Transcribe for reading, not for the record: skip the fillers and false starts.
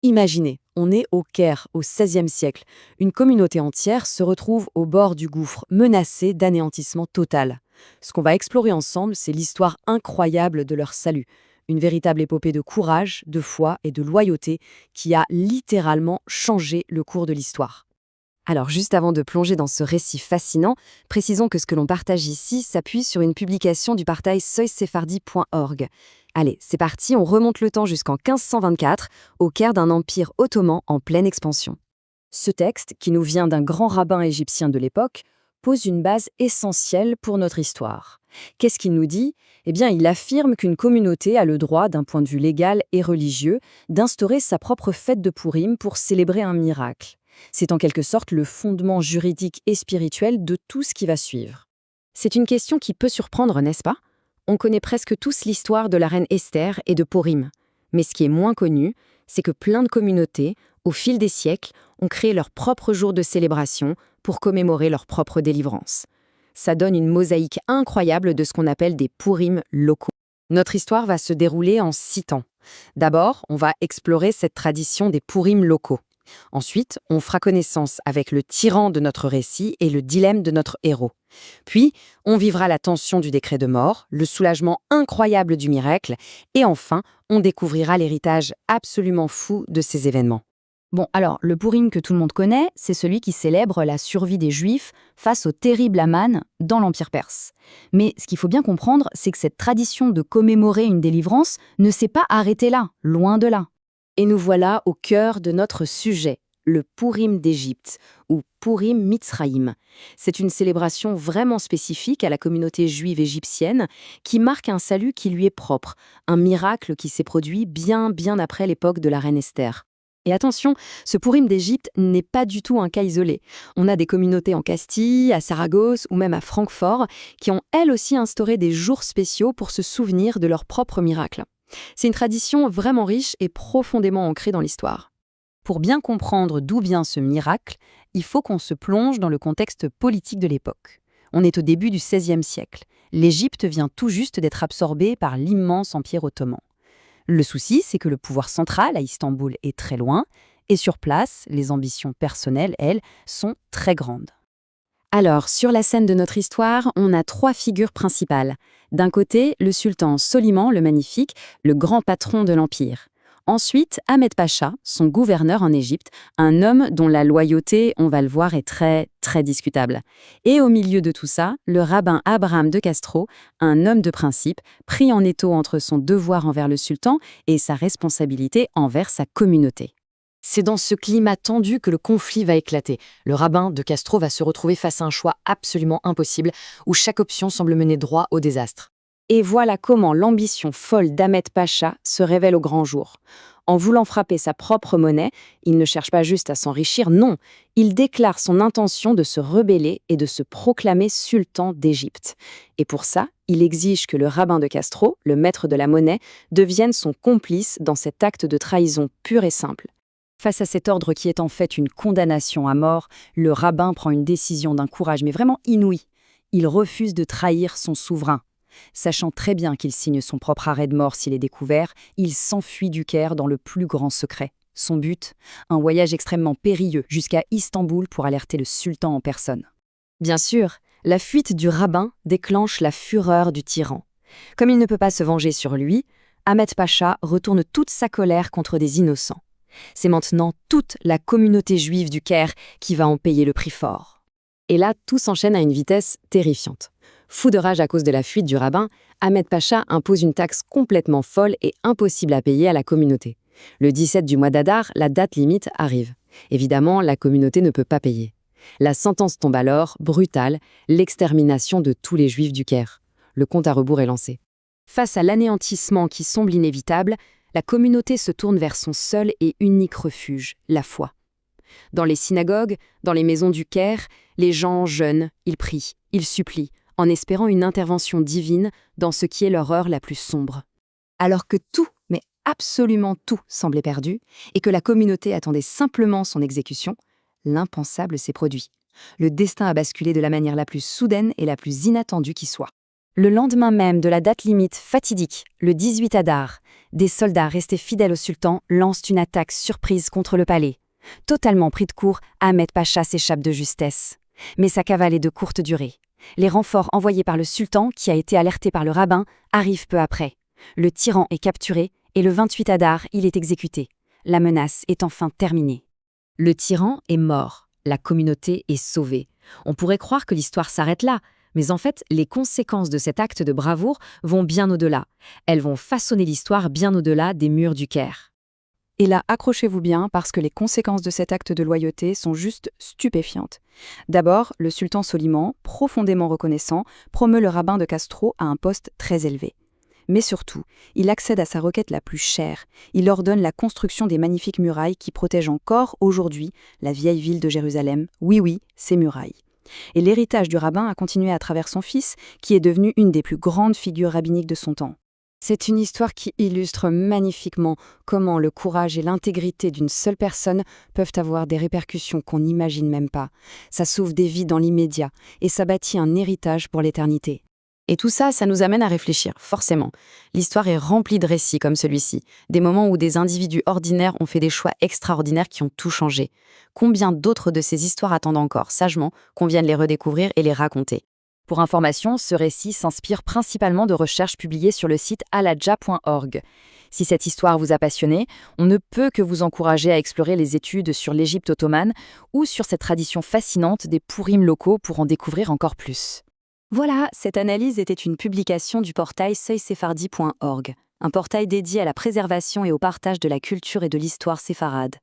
Imaginez, on est au Caire, au XVIe siècle. Une communauté entière se retrouve au bord du gouffre, menacée d'anéantissement total. Ce qu'on va explorer ensemble, c'est l'histoire incroyable de leur salut. Une véritable épopée de courage, de foi et de loyauté qui a littéralement changé le cours de l'histoire. Alors juste avant de plonger dans ce récit fascinant, précisons que ce que l'on partage ici s'appuie sur une publication du portail seuilsephardi.org. Allez, c'est parti, on remonte le temps jusqu'en 1524, au Caire d'un empire ottoman en pleine expansion. Ce texte, qui nous vient d'un grand rabbin égyptien de l'époque, pose une base essentielle pour notre histoire. Qu'est-ce qu'il nous dit? Eh bien, il affirme qu'une communauté a le droit, d'un point de vue légal et religieux, d'instaurer sa propre fête de Pourim pour célébrer un miracle. C'est en quelque sorte le fondement juridique et spirituel de tout ce qui va suivre. C'est une question qui peut surprendre, n'est-ce pas? On connaît presque tous l'histoire de la reine Esther et de Pourim. Mais ce qui est moins connu, c'est que plein de communautés, au fil des siècles, ont créé leur propre jour de célébration pour commémorer leur propre délivrance. Ça donne une mosaïque incroyable de ce qu'on appelle des Pourim locaux. Notre histoire va se dérouler en 6 temps. D'abord, on va explorer cette tradition des Pourim locaux. Ensuite, on fera connaissance avec le tyran de notre récit et le dilemme de notre héros. Puis, on vivra la tension du décret de mort, le soulagement incroyable du miracle, et enfin, on découvrira l'héritage absolument fou de ces événements. Bon, alors, le Pourim que tout le monde connaît, c'est celui qui célèbre la survie des Juifs face au terrible Aman dans l'Empire perse. Mais ce qu'il faut bien comprendre, c'est que cette tradition de commémorer une délivrance ne s'est pas arrêtée là, loin de là. Et nous voilà au cœur de notre sujet, le Pourim d'Égypte, ou Pourim Mitzraïm. C'est une célébration vraiment spécifique à la communauté juive égyptienne qui marque un salut qui lui est propre, un miracle qui s'est produit bien après l'époque de la reine Esther. Et attention, ce Pourim d'Égypte n'est pas du tout un cas isolé. On a des communautés en Castille, à Saragosse ou même à Francfort qui ont elles aussi instauré des jours spéciaux pour se souvenir de leur propre miracle. C'est une tradition vraiment riche et profondément ancrée dans l'histoire. Pour bien comprendre d'où vient ce miracle, il faut qu'on se plonge dans le contexte politique de l'époque. On est au début du XVIe siècle. L'Égypte vient tout juste d'être absorbée par l'immense empire ottoman. Le souci, c'est que le pouvoir central à Istanbul est très loin, et sur place, les ambitions personnelles, elles, sont très grandes. Alors, sur la scène de notre histoire, on a 3 figures principales. D'un côté, le sultan Soliman le Magnifique, le grand patron de l'Empire. Ensuite, Ahmed Pacha, son gouverneur en Égypte, un homme dont la loyauté, on va le voir, est très discutable. Et au milieu de tout ça, le rabbin Abraham de Castro, un homme de principe, pris en étau entre son devoir envers le sultan et sa responsabilité envers sa communauté. C'est dans ce climat tendu que le conflit va éclater. Le rabbin de Castro va se retrouver face à un choix absolument impossible, où chaque option semble mener droit au désastre. Et voilà comment l'ambition folle d'Ahmed Pacha se révèle au grand jour. En voulant frapper sa propre monnaie, il ne cherche pas juste à s'enrichir, non, il déclare son intention de se rebeller et de se proclamer sultan d'Égypte. Et pour ça, il exige que le rabbin de Castro, le maître de la monnaie, devienne son complice dans cet acte de trahison pur et simple. Face à cet ordre qui est en fait une condamnation à mort, le rabbin prend une décision d'un courage mais vraiment inouï. Il refuse de trahir son souverain. Sachant très bien qu'il signe son propre arrêt de mort s'il est découvert, il s'enfuit du Caire dans le plus grand secret. Son but, un voyage extrêmement périlleux jusqu'à Istanbul pour alerter le sultan en personne. Bien sûr, la fuite du rabbin déclenche la fureur du tyran. Comme il ne peut pas se venger sur lui, Ahmed Pacha retourne toute sa colère contre des innocents. C'est maintenant toute la communauté juive du Caire qui va en payer le prix fort. Et là, tout s'enchaîne à une vitesse terrifiante. Fou de rage à cause de la fuite du rabbin, Ahmed Pacha impose une taxe complètement folle et impossible à payer à la communauté. Le 17 du mois d'Adar, la date limite arrive. Évidemment, la communauté ne peut pas payer. La sentence tombe alors, brutale, l'extermination de tous les juifs du Caire. Le compte à rebours est lancé. Face à l'anéantissement qui semble inévitable, la communauté se tourne vers son seul et unique refuge, la foi. Dans les synagogues, dans les maisons du Caire, les gens jeûnent, ils prient, ils supplient, en espérant une intervention divine dans ce qui est leur heure la plus sombre. Alors que tout, mais absolument tout, semblait perdu, et que la communauté attendait simplement son exécution, l'impensable s'est produit. Le destin a basculé de la manière la plus soudaine et la plus inattendue qui soit. Le lendemain même de la date limite fatidique, le 18 Hadar, des soldats restés fidèles au sultan lancent une attaque surprise contre le palais. Totalement pris de court, Ahmed Pacha s'échappe de justesse. Mais sa cavale est de courte durée. Les renforts envoyés par le sultan, qui a été alerté par le rabbin, arrivent peu après. Le tyran est capturé et le 28 Hadar, il est exécuté. La menace est enfin terminée. Le tyran est mort. La communauté est sauvée. On pourrait croire que l'histoire s'arrête là, mais en fait, les conséquences de cet acte de bravoure vont bien au-delà. Elles vont façonner l'histoire bien au-delà des murs du Caire. Et là, accrochez-vous bien parce que les conséquences de cet acte de loyauté sont juste stupéfiantes. D'abord, le sultan Soliman, profondément reconnaissant, promeut le rabbin de Castro à un poste très élevé. Mais surtout, il accède à sa requête la plus chère. Il ordonne la construction des magnifiques murailles qui protègent encore aujourd'hui la vieille ville de Jérusalem. Oui, ces murailles. Et l'héritage du rabbin a continué à travers son fils, qui est devenu une des plus grandes figures rabbiniques de son temps. C'est une histoire qui illustre magnifiquement comment le courage et l'intégrité d'une seule personne peuvent avoir des répercussions qu'on n'imagine même pas. Ça sauve des vies dans l'immédiat et ça bâtit un héritage pour l'éternité. Et tout ça, ça nous amène à réfléchir, forcément. L'histoire est remplie de récits comme celui-ci, des moments où des individus ordinaires ont fait des choix extraordinaires qui ont tout changé. Combien d'autres de ces histoires attendent encore, sagement, qu'on vienne les redécouvrir et les raconter? Pour information, ce récit s'inspire principalement de recherches publiées sur le site aladja.org. Si cette histoire vous a passionné, on ne peut que vous encourager à explorer les études sur l'Égypte ottomane ou sur cette tradition fascinante des Pourim locaux pour en découvrir encore plus. Voilà, cette analyse était une publication du portail seuilsefardi.org, un portail dédié à la préservation et au partage de la culture et de l'histoire séfarade.